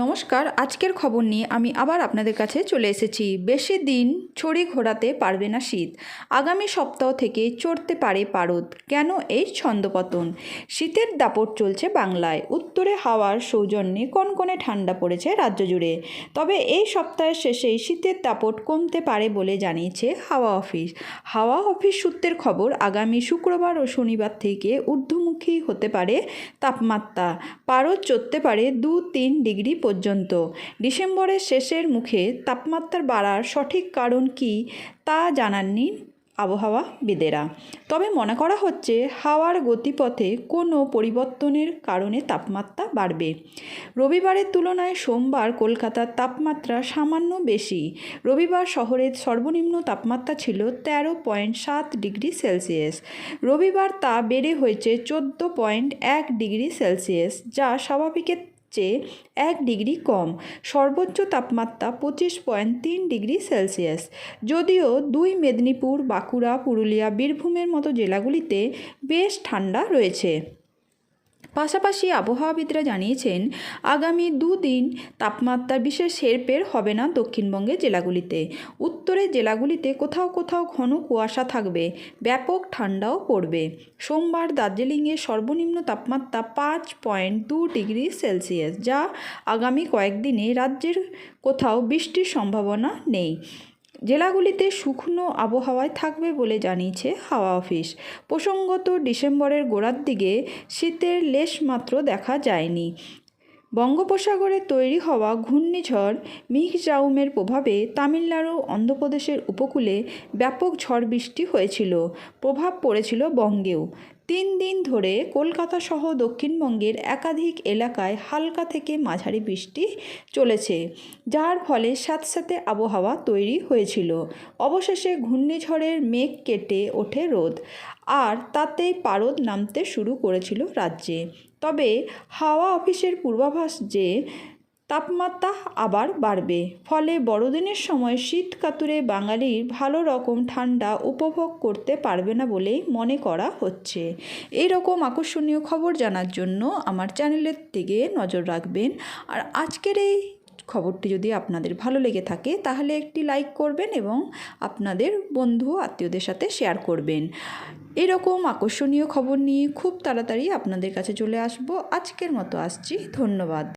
নমস্কার, আজকের খবর নিয়ে আমি আবার আপনাদের কাছে চলে এসেছি। বেশি দিন ছড়ি ঘোরাতে পারবে না শীত। আগামী সপ্তাহ থেকে চড়তে পারে পারদ। কেন এই ছন্দপতন? শীতের দাপট চলছে বাংলায়। উত্তরে হাওয়ার সৌজন্যে কনকনে ঠান্ডা পড়েছে রাজ্য জুড়ে। তবে এই সপ্তাহের শেষেই শীতের দাপট কমতে পারে বলে জানিয়েছে হাওয়া অফিস। হাওয়া অফিস সূত্রের খবর, আগামী শুক্রবার ও শনিবার থেকে ঊর্ধ্বমুখী হতে পারে তাপমাত্রা। পারদ চড়তে পারে 2-3 ডিগ্রি পর্যন্ত। ডিসেম্বরের শেষের মুখে তাপমাত্রা বাড়ার সঠিক কারণ কী তা জানাননি আবহাওয়াবিদেরা। তবে মনে করা হচ্ছে হাওয়ার গতিপথে কোনো পরিবর্তনের কারণে তাপমাত্রা বাড়বে। রবিবারের তুলনায় সোমবার কলকাতার তাপমাত্রা সামান্য বেশি। রবিবার শহরের সর্বনিম্ন তাপমাত্রা ছিল 13.7 ডিগ্রি সেলসিয়াস। রবিবার তা বেড়ে হয়েছে 14.1 ডিগ্রি সেলসিয়াস, যা স্বাভাবিকের চেয়ে 1 ডিগ্রি কম। সর্বোচ্চ তাপমাত্রা 25.3 ডিগ্রি সেলসিয়াস। যদিও মেদিনীপুর, বাঁকুড়া, পুরুলিয়া, বীরভূমের মতো জেলাগুলিতে বেশ ঠান্ডা রয়েছে। পাশাপাশি আবহাওয়াবিদরা জানিয়েছেন, আগামী 2 দিন তাপমাত্রার বিশেষ হেরফের হবে না দক্ষিণবঙ্গের জেলাগুলিতে। উত্তরের জেলাগুলিতে কোথাও কোথাও ঘন কুয়াশা থাকবে, ব্যাপক ঠান্ডাও পড়বে। সোমবার দার্জিলিংয়ে সর্বনিম্ন তাপমাত্রা 5.2 ডিগ্রি সেলসিয়াস, যা আগামী কয়েকদিনে রাজ্যের কোথাও বৃষ্টির সম্ভাবনা নেই। জেলাগুলিতে শুকনো আবহাওয়ায় থাকবে বলে জানিয়েছে হাওয়া অফিস। প্রসঙ্গত, ডিসেম্বরের গোড়ার দিকে শীতের লেশমাত্র দেখা যায়নি। বঙ্গোপসাগরে তৈরি হওয়া ঘূর্ণিঝড় মিগজাউমের প্রভাবে তামিলনাড়ু, অন্ধ্রপ্রদেশের উপকূলে ব্যাপক ঝড় বৃষ্টি হয়েছিল। প্রভাব পড়েছিল বঙ্গেও। 3 দিন ধরে কলকাতা সহ দক্ষিণবঙ্গের একাধিক এলাকায় হালকা থেকে মাঝারি বৃষ্টি চলেছে, যার ফলে স্যাঁতস্যাঁতে আবহাওয়া তৈরি হয়েছিল। অবশেষে ঘূর্ণিঝড়ের মেঘ কেটে ওঠে রোদ, আর তাতেই পারদ নামতে শুরু করেছিল রাজ্যে। তবে হাওয়া অফিসের পূর্বাভাস যে তাপমাত্রা আবার বাড়বে, ফলে বড়দিনের সময় শীত কাতুরে বাঙালির ভালো রকম ঠান্ডা উপভোগ করতে পারবে না বলেই মনে করা হচ্ছে। এই রকম আকর্ষণীয় খবর জানার জন্য আমার চ্যানেলের দিকে নজর রাখবেন। আর আজকের এই খবরটি যদি আপনাদের ভালো লেগে থাকে তাহলে একটি লাইক করবেন এবং আপনাদের বন্ধু আত্মীয়দের সাথে শেয়ার করবেন। এরকম আকর্ষণীয় খবর নিয়ে খুব তাড়াতাড়ি আপনাদের কাছে চলে আসব। আজকের মতো আসছি, ধন্যবাদ।